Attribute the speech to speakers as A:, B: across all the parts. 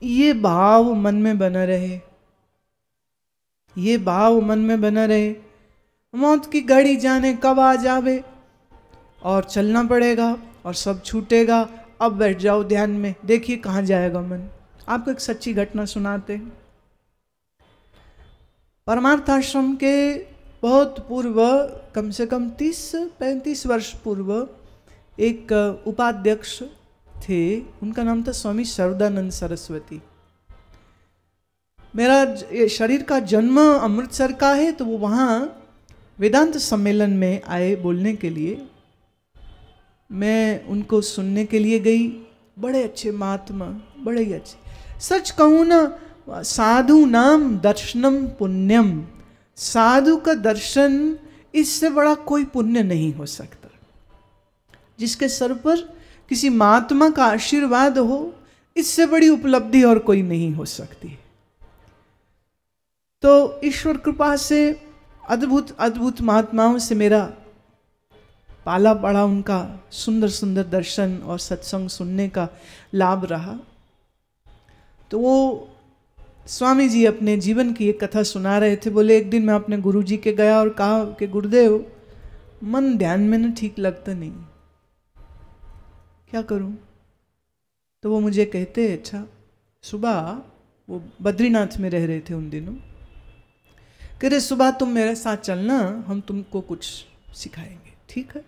A: ये भाव मन में बना रहे, ये भाव मन में बना रहे। मौत की घड़ी जाने कब आ जावे और चलना पड़ेगा और सब छूटेगा, अब बैठ जाओ ध्यान में, देखिए कहाँ जाएगा मन। आपको एक सच्ची घटना सुनाते हैं। परमार्थाश्रम के बहुत पूर्व, कम से कम 30-35 वर्ष पूर्व, एक उपाध्यक्ष थे, उनका नाम था स्वामी सर्वदानंद सरस्वती। मेरा शरीर का जन्म अमृतसर का है, तो वो वहाँ वेदांत सम्मेलन में आए बोलने के लिए। मैं उनको सुनने के लिए गई। बड़े अच्छे महात्मा, बड़े ही अच्छे। सच कहूँ ना, साधु नाम दर्शनम पुण्यम, साधु का दर्शन इससे बड़ा कोई पुण्य नहीं हो सकता। जिसके सर पर किसी महात्मा का आशीर्वाद हो, इससे बड़ी उपलब्धि और कोई नहीं हो सकती। तो ईश्वर कृपा से अद्भुत अद्भुत महात्माओं से मेरा पाला पड़ा, उनका सुंदर सुंदर दर्शन और सत्संग सुनने का लाभ रहा। तो वो स्वामी जी अपने जीवन की एक कथा सुना रहे थे। बोले एक दिन मैं अपने गुरु जी के गया और कहा कि गुरुदेव, मन ध्यान में ना ठीक लगता नहीं, क्या करूं? तो वो मुझे कहते, अच्छा सुबह, वो बद्रीनाथ में रह रहे थे उन दिनों, कह रहे सुबह तुम मेरे साथ चलना, हम तुमको कुछ सिखाएंगे। ठीक है।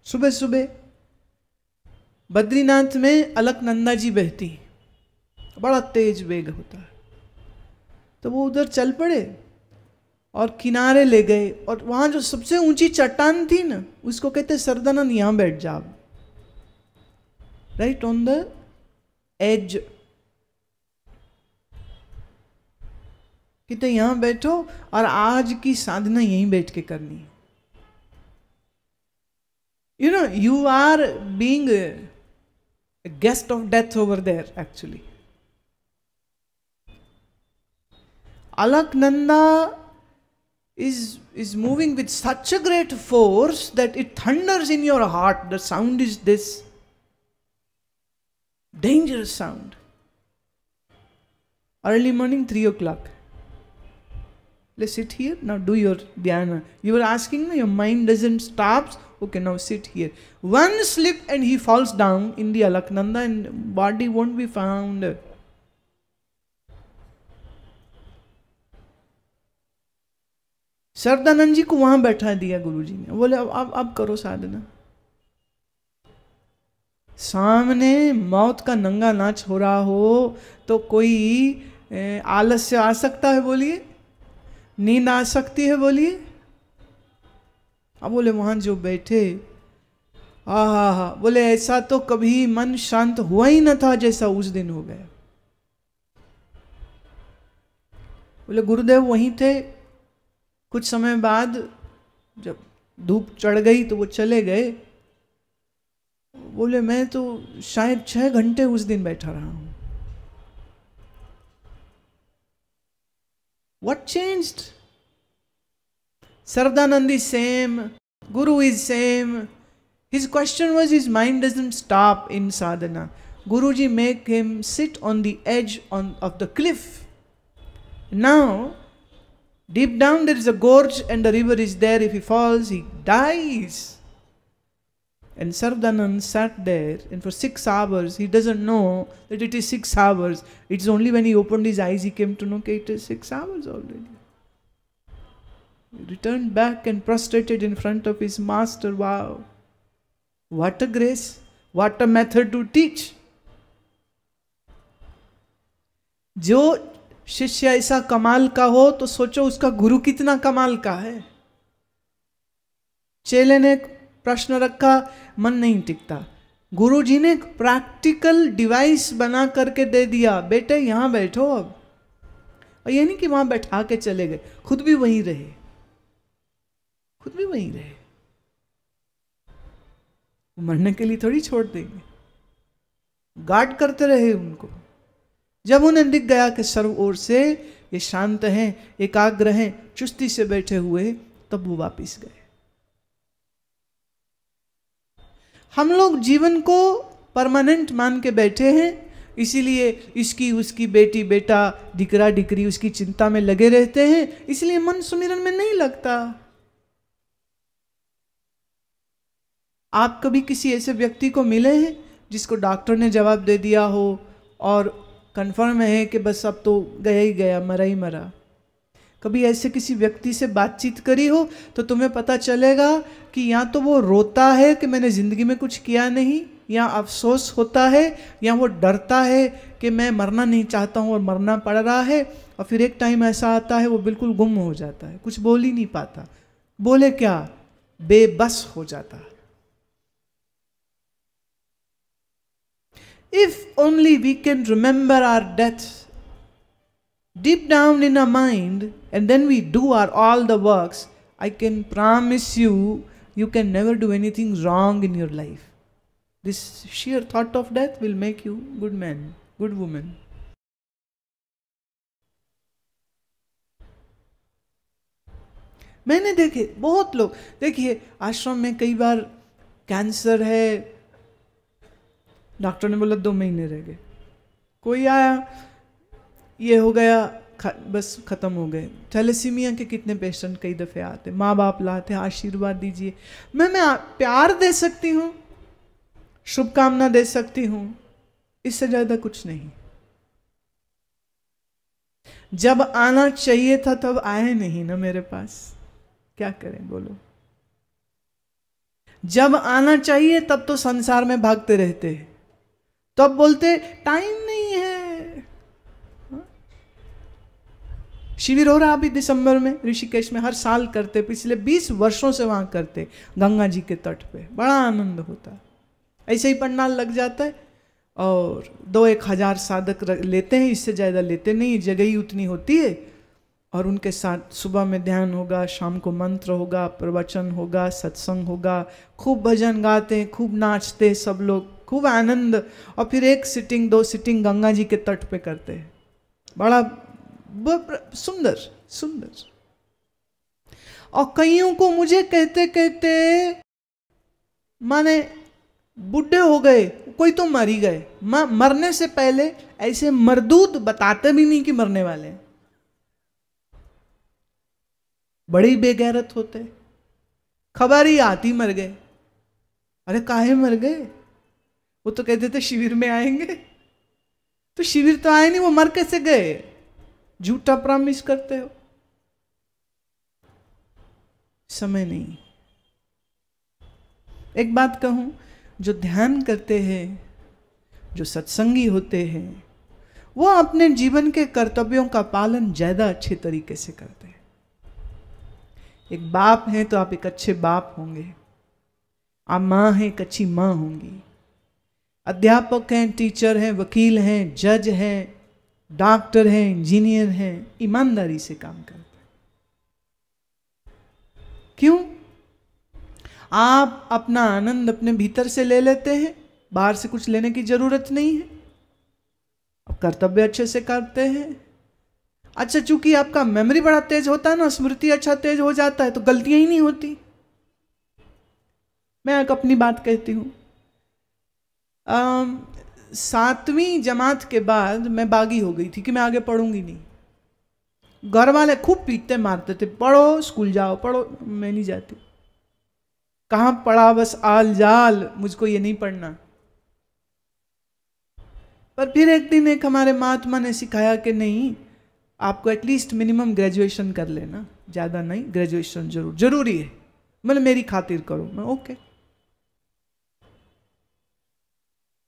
A: सुबह सुबह बद्रीनाथ में अलकनंदा जी बहती, बड़ा तेज वेग होता है। तो वो उधर चल पड़े और किनारे ले गए, और वहां जो सबसे ऊंची चट्टान थी ना, उसको कहते सरदानंद, यहां बैठ जाओ, राइट ऑन द एज। कहते यहां बैठो और आज की साधना यहीं बैठ के करनी है। You know, you are being a guest of death over there, actually. Alaknanda is moving with such a great force that it thunders in your heart. The sound is this dangerous sound. Early morning, 3 o'clock. Let's sit here, now do your dhyana. You were asking me, your mind doesn't stop. Okay, now sit here. One slip and he falls down in the Alaknanda and body won't be found. Sardanand जी को वहां बैठा दिया गुरुजी ने। बोले अब करो साधना। सामने मौत का नंगा नाच हो रहा हो तो कोई आलस्य आ सकता है? बोलिए। नींद आ सकती है? बोलिए। अब बोले वहां जो बैठे, हा, बोले ऐसा तो कभी मन शांत हुआ ही न था जैसा उस दिन हो गया। बोले गुरुदेव वहीं थे। कुछ समय बाद जब धूप चढ़ गई तो वो चले गए। बोले मैं तो शायद 6 घंटे उस दिन बैठा रहा हूं। What changed? Sardanand is same, Guru is same. His question was, his mind doesn't stop in sadhana. Guruji make him sit on the edge of the cliff. Now, deep down there is a gorge and the river is there. If he falls, he dies. And Sardanand sat there, and for 6 hours, he doesn't know that it is 6 hours. It's only when he opened his eyes, he came to know that it is 6 hours already. He returned back and prostrated in front of his master. Wow! What a grace! What a method to teach! जो शिष्य ऐसा कमाल का हो तो सोचो उसका गुरु कितना कमाल का है। चेले ने प्रश्न रखा, मन नहीं टिकता। गुरुजी ने एक प्रैक्टिकल डिवाइस बना करके दे दिया, बेटे यहां बैठो अब। और ये नहीं कि वहां बैठा के चले गए, खुद भी वहीं रहे, खुद भी वहीं रहे। मरने के लिए थोड़ी छोड़ देंगे, गार्ड करते रहे उनको। जब उन्हें दिख गया कि सर्व ओर से ये शांत हैं, एकाग्र हैं, चुस्ती से बैठे हुए, तब वो वापिस गए। हम लोग जीवन को परमानेंट मान के बैठे हैं, इसीलिए इसकी उसकी बेटी बेटा दिकरा दिकरी उसकी चिंता में लगे रहते हैं, इसलिए मन सुमिरन में नहीं लगता। आप कभी किसी ऐसे व्यक्ति को मिले हैं जिसको डॉक्टर ने जवाब दे दिया हो और कंफर्म है कि बस अब तो गया ही गया, मरा ही मरा? कभी ऐसे किसी व्यक्ति से बातचीत करी हो तो तुम्हें पता चलेगा कि या तो वो रोता है कि मैंने जिंदगी में कुछ किया नहीं, या अफसोस होता है, या वो डरता है कि मैं मरना नहीं चाहता हूँ और मरना पड़ रहा है। और फिर एक टाइम ऐसा आता है वो बिल्कुल गुम हो जाता है, कुछ बोल ही नहीं पाता। बोले क्या, बेबस हो जाता है। If only we can remember our death deep down in our mind and then we do all the works, I can promise you, you can never do anything wrong in your life. This sheer thought of death will make you good man, good woman. मैंने देखे बहुत लोग, देखिए आश्रम में कई बार cancer है, doctor ने बोला 2 महीने रह गए, कोई आया ये हो गया, बस खत्म हो गए। थैलेसीमिया के कितने पेशेंट कई दफे आते, माँ बाप लाते, आशीर्वाद दीजिए। मैं प्यार दे सकती हूँ, शुभकामना दे सकती हूँ, इससे ज्यादा कुछ नहीं। जब आना चाहिए था तब आए नहीं ना मेरे पास, क्या करें बोलो। जब आना चाहिए तब तो संसार में भागते रहते, तब बोलते टाइम नहीं है। शिविर हो रहा अभी दिसंबर में ऋषिकेश में, हर साल करते, पिछले 20 वर्षों से वहां करते, गंगा जी के तट पे, बड़ा आनंद होता है। ऐसे ही पंडाल लग जाता है और 2-1 हजार साधक लेते हैं, इससे ज़्यादा लेते नहीं, जगह ही उतनी होती है। और उनके साथ सुबह में ध्यान होगा, शाम को मंत्र होगा, प्रवचन होगा, सत्संग होगा, खूब भजन गाते हैं, खूब नाचते हैं सब लोग, खूब आनंद। और फिर 1 सिटिंग 2 सिटिंग गंगा जी के तट पे करते हैं, बड़ा सुंदर सुंदर। और कईयों को मुझे कहते कहते माने बुढ़े हो गए, कोई तो मर ही गए, मरने से पहले ऐसे मरदूत बताते भी नहीं कि मरने वाले हैं, बड़े बेगैरत होते, खबर ही आती मर गए। अरे काहे मर गए? वो तो कहते थे शिविर में आएंगे, तो शिविर तो आए नहीं, वो मर कैसे गए? झूठा प्रॉमिस करते हो। समय नहीं। एक बात कहूं, जो ध्यान करते हैं, जो सत्संगी होते हैं, वो अपने जीवन के कर्तव्यों का पालन ज्यादा अच्छे तरीके से करते हैं। एक बाप हैं तो आप एक अच्छे बाप होंगे, आप माँ हैं एक अच्छी माँ होंगी, अध्यापक हैं, टीचर हैं, वकील हैं, जज हैं, डॉक्टर हैं, इंजीनियर हैं, ईमानदारी से काम करते हैं। क्यों? आप अपना आनंद अपने भीतर से ले लेते हैं, बाहर से कुछ लेने की जरूरत नहीं है, आप कर्तव्य अच्छे से करते हैं। अच्छा, चूंकि आपका मेमोरी बड़ा तेज होता है ना, स्मृति अच्छा तेज हो जाता है, तो गलतियां ही नहीं होती। मैं एक अपनी बात कहती हूं, 7वीं जमात के बाद मैं बागी हो गई थी कि मैं आगे पढ़ूंगी नहीं। घर वाले खूब पीटते मारते थे, पढ़ो, स्कूल जाओ, पढ़ो। मैं नहीं जाती, कहां पढ़ा, बस आल जाल, मुझको ये नहीं पढ़ना। पर फिर एक दिन एक हमारे महात्मा ने सिखाया कि नहीं, आपको एटलीस्ट मिनिमम ग्रेजुएशन कर लेना, ज़्यादा नहीं, ग्रेजुएशन जरूरी है, मतलब मेरी खातिर करो। मैं ओके।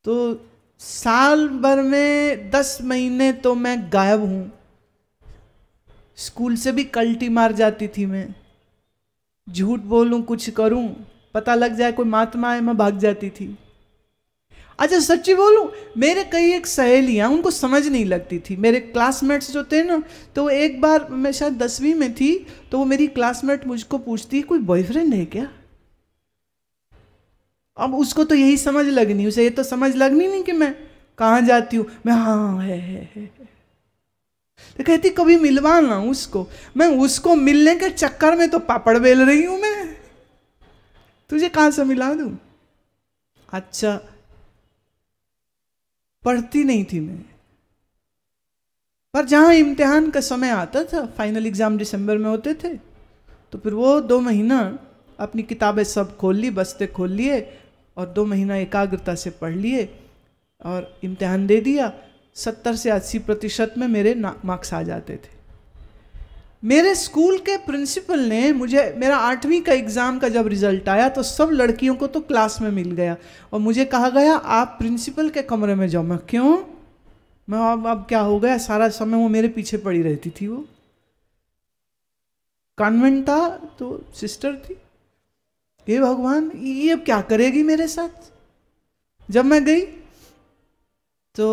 A: तो साल भर में 10 महीने तो मैं गायब हूं, स्कूल से भी कल्टी मार जाती थी मैं, झूठ बोलूं, कुछ करूं, पता लग जाए कोई महात्मा है, मैं भाग जाती थी। अच्छा सच्ची बोलूं, मेरे कई एक सहेलियां, उनको समझ नहीं लगती थी। मेरे क्लासमेट्स जो थे ना, तो एक बार मैं शायद 10वीं में थी, तो वो मेरी क्लासमेट मुझको पूछती, कोई बॉयफ्रेंड है क्या? अब उसको तो यही समझ लगनी, उसे ये तो समझ लगनी नहीं कि मैं कहाँ जाती हूँ। मैं हाँ है। तो कहती कभी मिलवाना उसको। मैं उसको मिलने के चक्कर में तो पापड़ बेल रही हूं मैं, तुझे कहां से मिला दूं? अच्छा पढ़ती नहीं थी मैं। पर जहाँ इम्तिहान का समय आता था, फाइनल एग्ज़ाम दिसंबर में होते थे, तो फिर वो 2 महीना अपनी किताबें सब खोल ली, बस्ते खोल लिए और 2 महीना एकाग्रता से पढ़ लिए और इम्तिहान दे दिया। 70 से 80% में मेरे मार्क्स आ जाते थे। मेरे स्कूल के प्रिंसिपल ने मुझे, मेरा 8वीं का एग्ज़ाम का जब रिजल्ट आया तो सब लड़कियों को तो क्लास में मिल गया और मुझे कहा गया आप प्रिंसिपल के कमरे में जाओ। मैं क्यों? मैं अब क्या हो गया? सारा समय वो मेरे पीछे पड़ी रहती थी। वो कॉन्वेंट था तो सिस्टर थी। हे भगवान, ये अब क्या करेगी मेरे साथ? जब मैं गई तो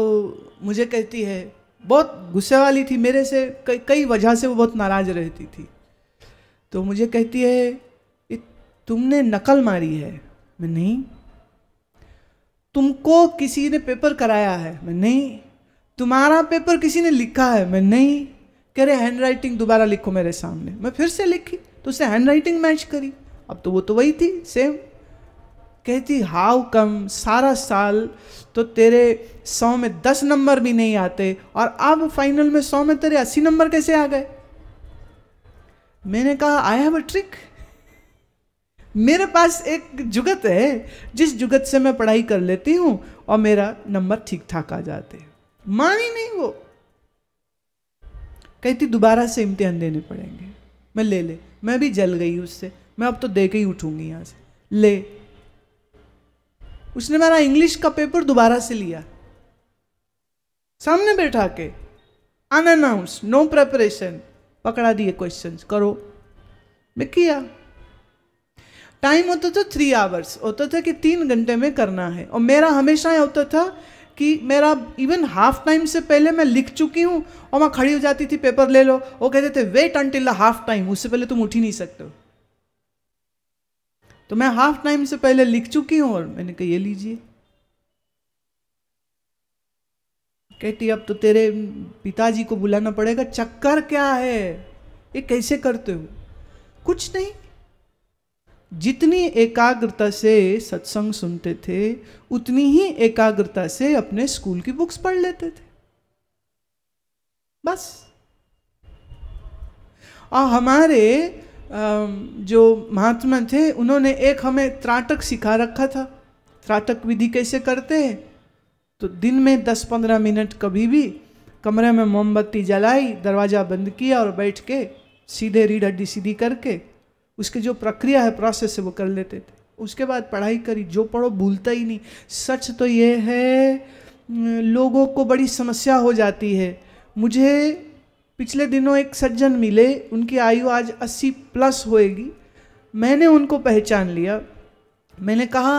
A: मुझे कहती है, बहुत गुस्से वाली थी मेरे से, कई वजह से वो बहुत नाराज रहती थी। तो मुझे कहती है तुमने नकल मारी है? मैं नहीं। तुमको किसी ने पेपर कराया है? मैं नहीं। तुम्हारा पेपर किसी ने लिखा है? मैं नहीं। कह रहे हैंड राइटिंग दोबारा लिखो मेरे सामने। मैं फिर से लिखी तो उससे हैंड राइटिंग मैच करी, अब तो वो तो वही थी, सेम। कहती हाउ कम, सारा साल तो तेरे 100 में 10 नंबर भी नहीं आते और अब फाइनल में 100 में तेरे 80 नंबर कैसे आ गए? मैंने कहा आई हैव अ ट्रिक। मेरे पास एक जुगत है जिस जुगत से मैं पढ़ाई कर लेती हूं और मेरा नंबर ठीक ठाक आ जाते हैं। मानी नहीं वो। कहती दोबारा से इम्तिहान देने पड़ेंगे। मैं ले। मैं भी जल गई उससे, मैं अब तो दे के ही उठूंगी यहां से। ले। उसने मेरा इंग्लिश का पेपर दोबारा से लिया, सामने बैठा के, अनअनाउंस, नो प्रिपरेशन, पकड़ा दिए क्वेश्चंस, करो। मैं किया। टाइम होता था 3 आवर्स, होता था कि 3 घंटे में करना है और मेरा हमेशा यह होता था कि मेरा इवन हाफ टाइम से पहले मैं लिख चुकी हूं और मैं खड़ी हो जाती थी, पेपर ले लो। वो कहते थे wait until the half time, उससे पहले तुम उठ ही नहीं सकते हो। तो मैं हाफ टाइम से पहले लिख चुकी हूं और मैंने कहा ये लीजिए। कहती अब तो तेरे पिताजी को बुलाना पड़ेगा। चक्कर क्या है, ये कैसे करते हो? कुछ नहीं, जितनी एकाग्रता से सत्संग सुनते थे उतनी ही एकाग्रता से अपने स्कूल की बुक्स पढ़ लेते थे, बस। और हमारे जो महात्मा थे उन्होंने एक हमें त्राटक सिखा रखा था। त्राटक विधि कैसे करते हैं? तो दिन में 10-15 मिनट कभी भी कमरे में मोमबत्ती जलाई, दरवाज़ा बंद किया और बैठ के सीधे रीढ़ हड्डी सीधी करके उसकी जो प्रक्रिया है, प्रोसेस है, वो कर लेते थे। उसके बाद पढ़ाई करी। जो पढ़ो भूलता ही नहीं। सच तो ये है लोगों को बड़ी समस्या हो जाती है। मुझे पिछले दिनों एक सज्जन मिले, उनकी आयु आज 80+ होएगी। मैंने उनको पहचान लिया। मैंने कहा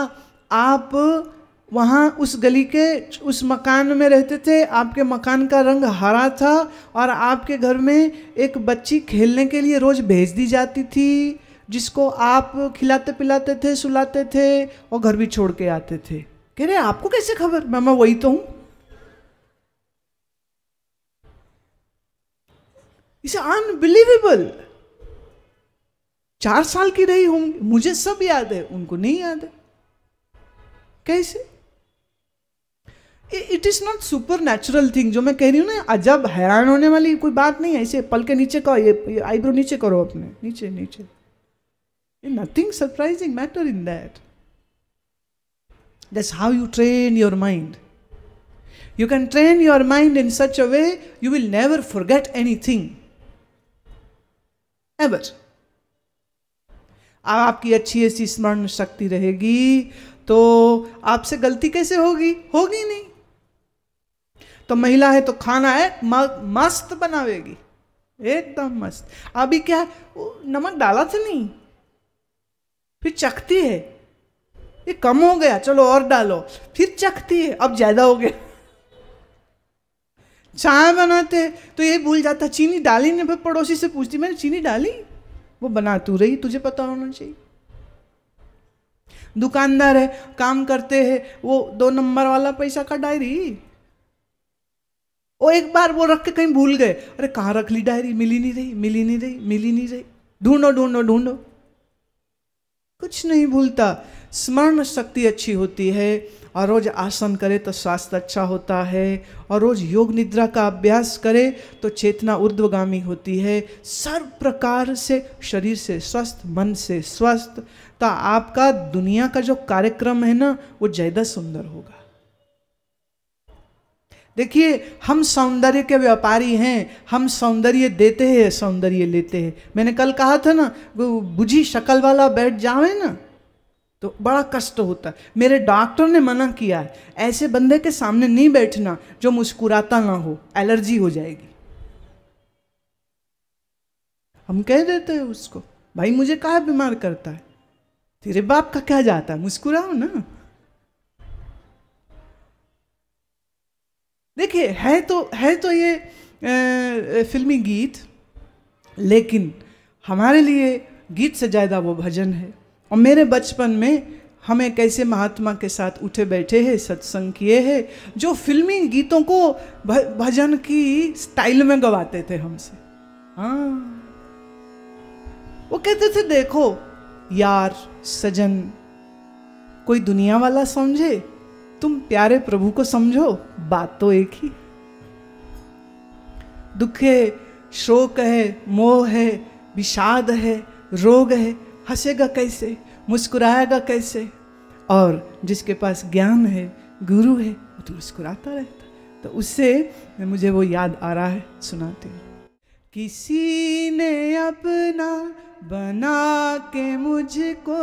A: आप वहाँ उस गली के उस मकान में रहते थे, आपके मकान का रंग हरा था और आपके घर में एक बच्ची खेलने के लिए रोज़ भेज दी जाती थी, जिसको आप खिलाते पिलाते थे, सुलाते थे और घर भी छोड़ के आते थे। कह रहे आपको कैसे खबर? मैं वही तो हूँ। इसे अनबिलीवेबल। 4 साल की रही होंगी, मुझे सब याद है, उनको नहीं याद है। कैसे? It is not super natural thing. जो मैं कह रही हूं ना, अजब हैरान होने वाली कोई बात नहीं है। ऐसे पल के नीचे करो, ये आईब्रो नीचे करो अपने, नीचे नीचे। Nothing surprising matter in that. That's how you train your mind. You can train your mind in such a way you will never forget anything. Ever. आपकी अच्छी ऐसी स्मरण शक्ति रहेगी तो आपसे गलती कैसे होगी? होगी नहीं। तो महिला है तो खाना है मस्त बनावेगी, एकदम मस्त। अभी क्या नमक डाला था नहीं, फिर चखती है, ये कम हो गया चलो और डालो, फिर चखती है अब ज्यादा हो गया। चाय बनाते तो ये भूल जाता चीनी डाली नहीं, फिर पड़ोसी से पूछती मैंने चीनी डाली? वो बना तू रही, तुझे पता होना चाहिए। दुकानदार है, काम करते हैं, वो 2 नंबर वाला पैसा का डायरी, वो एक बार वो रख के कहीं भूल गए, अरे कहाँ रख ली डायरी, मिली नहीं रही, मिली नहीं रही, मिली नहीं रही, ढूंढो ढूंढो ढूंढो, कुछ नहीं भूलता। स्मरण शक्ति अच्छी होती है, और रोज आसन करे तो स्वास्थ्य अच्छा होता है, और रोज योग निद्रा का अभ्यास करे तो चेतना ऊर्ध्वगामी होती है। सर्व प्रकार से शरीर से स्वस्थ, मन से स्वस्थ, तो आपका दुनिया का जो कार्यक्रम है ना वो ज़्यादा सुंदर होगा। देखिए, हम सौंदर्य के व्यापारी हैं, हम सौंदर्य देते हैं, सौंदर्य लेते हैं। मैंने कल कहा था ना, वो बुझी शक्ल वाला बैठ जावे ना तो बड़ा कष्ट होता है। मेरे डॉक्टर ने मना किया है, ऐसे बंदे के सामने नहीं बैठना जो मुस्कुराता ना हो, एलर्जी हो जाएगी। हम कह देते हैं उसको, भाई मुझे काहे बीमार करता है, तेरे बाप का क्या जाता है, मुस्कुराओ ना। देखिए, है तो ये फिल्मी गीत, लेकिन हमारे लिए गीत से ज़्यादा वो भजन है। और मेरे बचपन में हम एक ऐसे महात्मा के साथ उठे बैठे हैं, सत्संग किए हैं, जो फिल्मी गीतों को भजन की स्टाइल में गवाते थे हमसे। हाँ, वो कहते थे, देखो यार सजन, कोई दुनिया वाला समझे, तुम प्यारे प्रभु को समझो, बात तो एक ही। दुख है, शोक है, मोह है, विषाद है, रोग है, हंसेगा कैसे, मुस्कुराएगा कैसे। और जिसके पास ज्ञान है, गुरु है, वो तो मुस्कुराता रहता। तो उससे मुझे वो याद आ रहा है, सुनाते हैं। किसी ने अपना बना के मुझको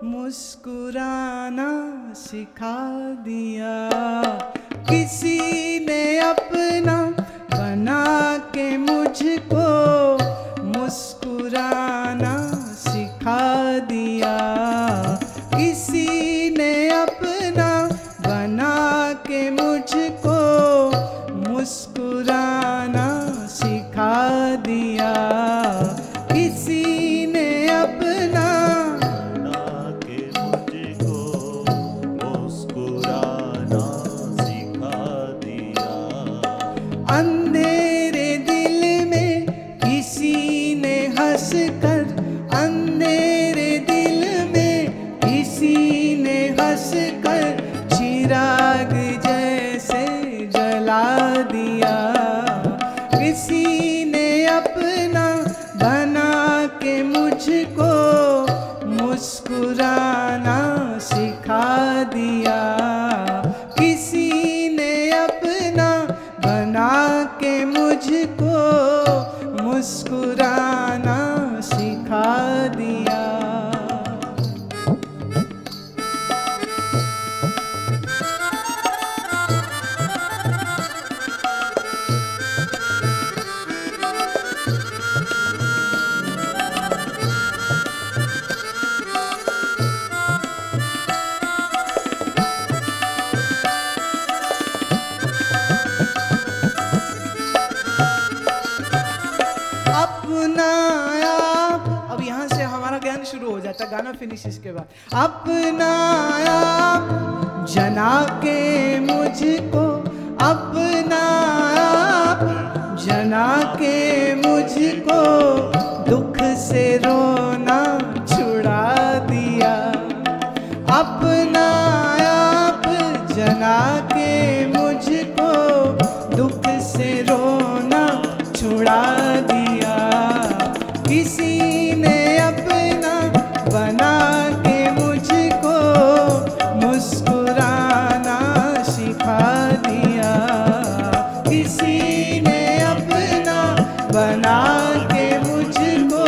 A: मुस्कुराना सिखा दिया, किसी ने अपना बना के मुझको मुस्कुराना सिखा दिया, किसी ने अपना बना के मुझको मुस्कुराना सिखा दिया, किसी ने अपना बना के मुझको मुस्कुराना सिखा दिया। अंधेरे दिल में किसी ने हंसकर, अंधेरे दिल में किसी ने हंसकर चिराग जैसे जला दिया, किसी ने अपना बना के मुझको मुस्कुराना सिखा दिया, किसी ने अपना बना के मुझको मुस्कुराना सिखा दिया। अपना आप, अब यहाँ से हमारा ज्ञान शुरू हो जाता है, गाना फिनिश इसके बाद। अपना आप जना के मुझको, अपना आप जना के मुझको दुख से रोना छुड़ा दिया, अपना आप जना के मुझको दुख से रोना छुड़ा दिया, किसी ने अपना बना के मुझको मुस्कुराना सिखा दिया, किसी ने अपना बना के मुझको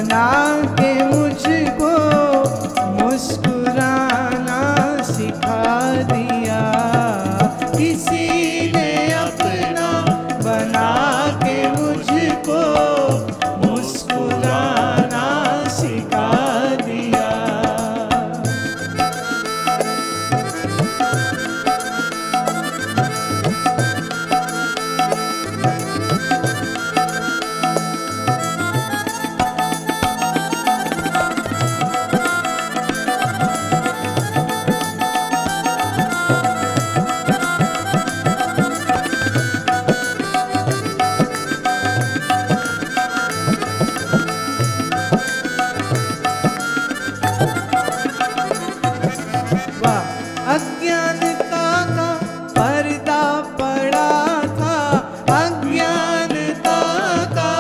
A: बना के मुझको मुस्कुराना सिखा दिया। किसी ने अपना बना के मुझको मुस्कुराना सिखा दिया। अज्ञानता का पर्दा पड़ा था, अज्ञानता का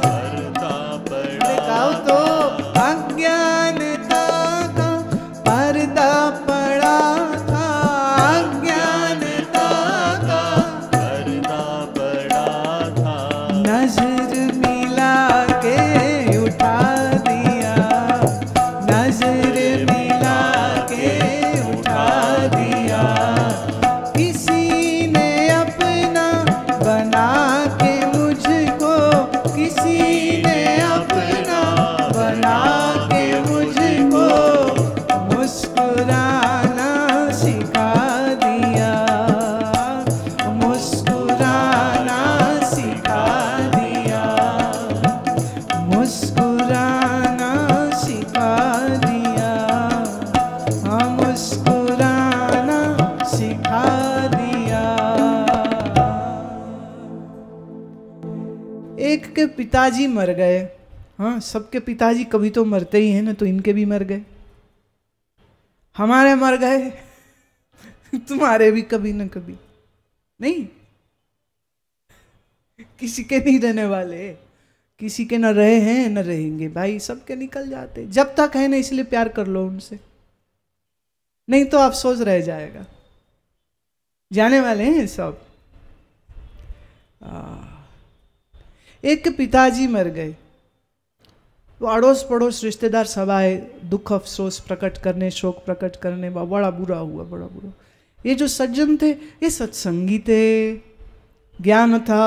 A: पर्दा पड़ा तो अज्ञानता का पर्दा पड़ा था, अज्ञानता का पर्दा पड़ा था। नजर मिला के उठा दिया, नजर मिला के दिया। किसी ने अपना बना के मुझको, किसी ने अपना बना के मुझको मुस्कुराना सिखा दिया, मुस्कुराना सिखा दिया, मुस्कुराना सिखा दिया, मुस्कुराना सिखा दिया। एक के पिताजी मर गए। हाँ, सबके पिताजी कभी तो मरते ही हैं ना, तो इनके भी मर गए। हमारे मर गए, तुम्हारे भी कभी ना कभी। नहीं, किसी के नहीं रहने वाले, किसी के ना रहे हैं ना रहेंगे भाई, सबके निकल जाते। जब तक है ना, इसलिए प्यार कर लो उनसे, नहीं तो अफसोस रह जाएगा। जाने वाले हैं सब। एक के पिताजी मर गए, तो अड़ोस पड़ोस रिश्तेदार सब आए दुख अफसोस प्रकट करने, शोक प्रकट करने। बड़ा बुरा हुआ, बड़ा बुरा। ये जो सज्जन थे ये सत्संगी थे, ज्ञान था,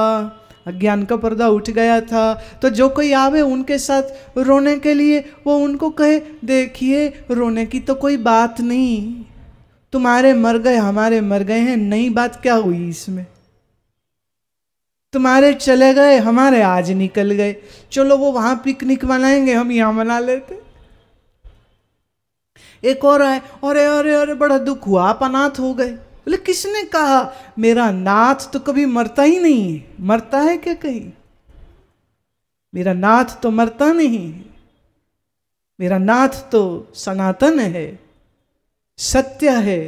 A: अज्ञान का पर्दा उठ गया था। तो जो कोई आवे उनके साथ रोने के लिए, वो उनको कहे देखिए रोने की तो कोई बात नहीं, तुम्हारे मर गए हमारे मर गए हैं, नई बात क्या हुई इसमें? तुम्हारे चले गए हमारे आज निकल गए, चलो वो वहां पिकनिक मनाएंगे, हम यहां मना लेते। एक और आए, अरे अरे अरे बड़ा दुख हुआ, आप अनाथ हो गए। बोले किसने कहा? मेरा नाथ तो कभी मरता ही नहीं है। मरता है क्या कहीं? मेरा नाथ तो मरता नहीं, मेरा नाथ तो सनातन है, सत्य है,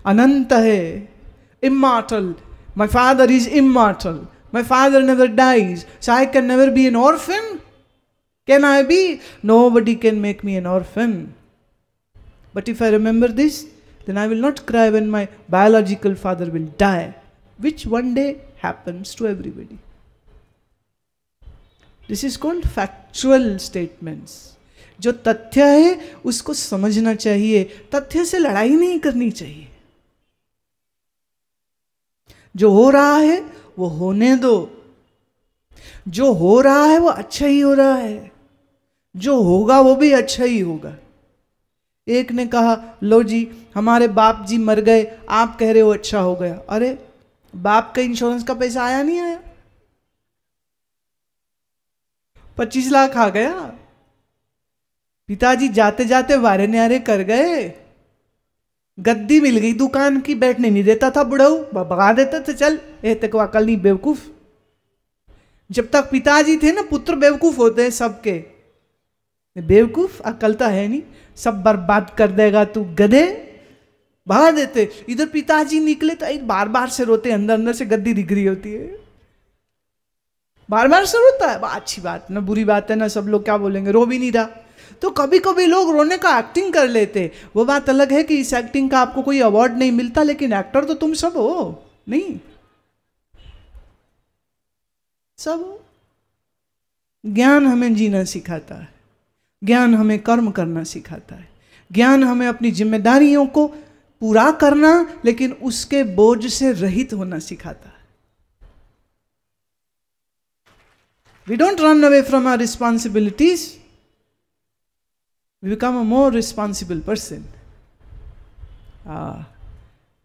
A: अनंत है, immortal. My father is immortal. My father never dies, so I can never be an orphan. Can I be? Nobody can make me an orphan. But if I remember this, then I will not cry when my biological father will die, which one day happens to everybody. This is called factual statements. जो तथ्य है उसको समझना चाहिए, तथ्य से लड़ाई नहीं करनी चाहिए। जो हो रहा है वो होने दो, जो हो रहा है वो अच्छा ही हो रहा है, जो होगा वो भी अच्छा ही होगा। एक ने कहा लो जी हमारे बाप जी मर गए, आप कह रहे हो अच्छा हो गया। अरे बाप का इंश्योरेंस का पैसा आया नहीं आया? 25 लाख आ गया। पिताजी जाते जाते वारे न्यारे कर गए, गद्दी मिल गई दुकान की, बैठने नहीं देता था बुढ़ऊ, भगा देता था, चल ए तेको अकल नहीं बेवकूफ। जब तक पिताजी थे ना, पुत्र बेवकूफ होते हैं सबके। बेवकूफ, अकल तो है नहीं, सब बर्बाद कर देगा तू गधे, भगा देते। इधर पिताजी निकले तो एक बार बार से रोते, अंदर अंदर से गद्दी दिख रही होती है, बार बार से रोता है। अच्छी बात ना, बुरी बात है ना, सब लोग क्या बोलेंगे, रो भी नहीं रहा। तो कभी कभी लोग रोने का एक्टिंग कर लेते, वो बात अलग है कि इस एक्टिंग का आपको कोई अवार्ड नहीं मिलता, लेकिन एक्टर तो तुम सब हो, नहीं सब हो। ज्ञान हमें जीना सिखाता है। ज्ञान हमें कर्म करना सिखाता है, ज्ञान हमें अपनी जिम्मेदारियों को पूरा करना लेकिन उसके बोझ से रहित होना सिखाता है। We don't run away from our responsibilities. We become a more responsible person.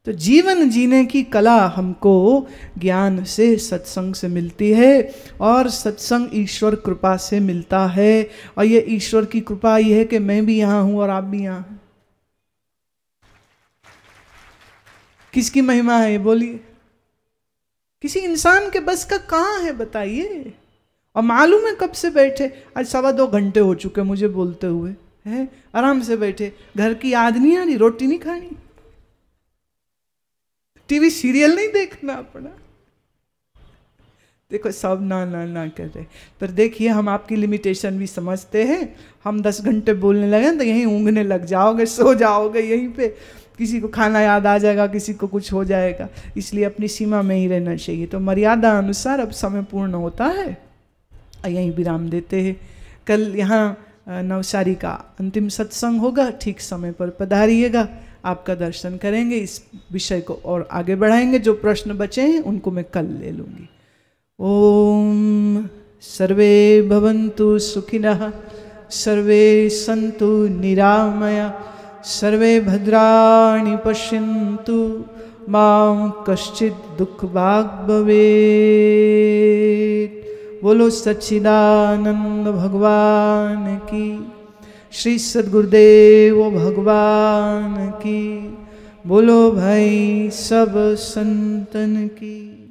A: तो जीवन जीने की कला हमको ज्ञान से, सत्संग से मिलती है, और सत्संग ईश्वर कृपा से मिलता है। और ये ईश्वर की कृपा ये है कि मैं भी यहाँ हूँ और आप भी यहाँ हैं। किसकी महिमा है ये बोलिए? किसी इंसान के बस का कहाँ है बताइए? और मालूम है कब से बैठे, आज 2.25 घंटे हो चुके मुझे बोलते हुए, हैं आराम से बैठे, घर की याद नहीं आ रही, रोटी नहीं खानी, टीवी सीरियल नहीं देखना अपना। देखो सब ना ना ना कर रहे, पर देखिए हम आपकी लिमिटेशन भी समझते हैं। हम 10 घंटे बोलने लगे तो यहीं ऊँघने लग जाओगे, सो जाओगे यहीं पे, किसी को खाना याद आ जाएगा, किसी को कुछ हो जाएगा। इसलिए अपनी सीमा में ही रहना चाहिए। तो मर्यादा अनुसार अब समय पूर्ण होता है, यहीं विराम देते हैं। कल यहाँ नवसारी का अंतिम सत्संग होगा, ठीक समय पर पधारिएगा, आपका दर्शन करेंगे, इस विषय को और आगे बढ़ाएंगे। जो प्रश्न बचे हैं उनको मैं कल ले लूँगी। ओम सर्वे भवन्तु सुखिनः, सर्वे सन्तु निरामया, सर्वे भद्राणि पश्यन्तु, मां कश्चित् दुःखभाग् भवेत्। बोलो सच्चिदानंद भगवान की, श्री सद्गुरुदेव भगवान की, बोलो भाई सब संतन की।